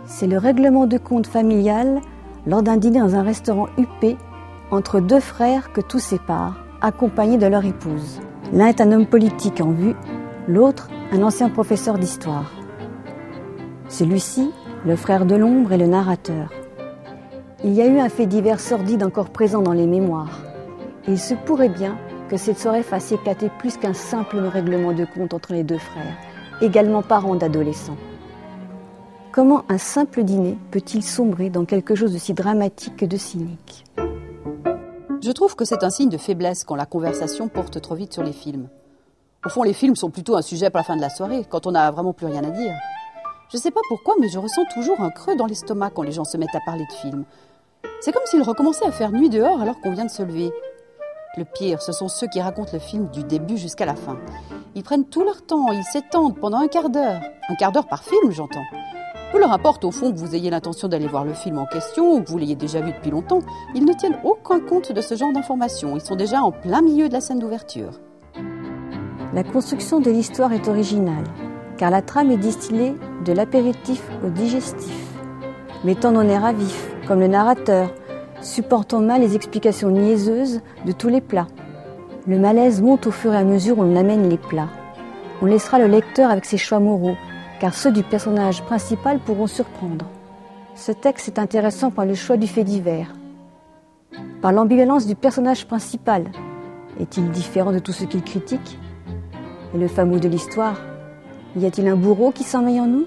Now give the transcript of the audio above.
C'est le règlement de compte familial lors d'un dîner dans un restaurant huppé entre deux frères que tout sépare, accompagnés de leur épouse. L'un est un homme politique en vue, l'autre un ancien professeur d'histoire. Celui-ci, le frère de l'ombre, est le narrateur. Il y a eu un fait divers sordide encore présent dans les mémoires. Il se pourrait bien que cette soirée fasse éclater plus qu'un simple règlement de compte entre les deux frères, également parents d'adolescents. Comment un simple dîner peut-il sombrer dans quelque chose de si dramatique que de cynique ? Je trouve que c'est un signe de faiblesse quand la conversation porte trop vite sur les films. Au fond, les films sont plutôt un sujet pour la fin de la soirée, quand on n'a vraiment plus rien à dire. Je ne sais pas pourquoi, mais je ressens toujours un creux dans l'estomac quand les gens se mettent à parler de films. C'est comme s'ils recommençaient à faire nuit dehors alors qu'on vient de se lever. Le pire, ce sont ceux qui racontent le film du début jusqu'à la fin. Ils prennent tout leur temps, ils s'étendent pendant un quart d'heure. Un quart d'heure par film, j'entends. Peu leur importe au fond que vous ayez l'intention d'aller voir le film en question ou que vous l'ayez déjà vu depuis longtemps, ils ne tiennent aucun compte de ce genre d'informations. Ils sont déjà en plein milieu de la scène d'ouverture. La construction de l'histoire est originale, car la trame est distillée de l'apéritif au digestif, mettant nos nerfs à vif, comme le narrateur, supportant mal les explications niaiseuses de tous les plats. Le malaise monte au fur et à mesure où l'on amène les plats. On laissera le lecteur avec ses choix moraux, car ceux du personnage principal pourront surprendre. Ce texte est intéressant par le choix du fait divers, par l'ambivalence du personnage principal. Est-il différent de tout ce qu'il critique ? Et le fameux de l'histoire, y a-t-il un bourreau qui sommeille en nous ?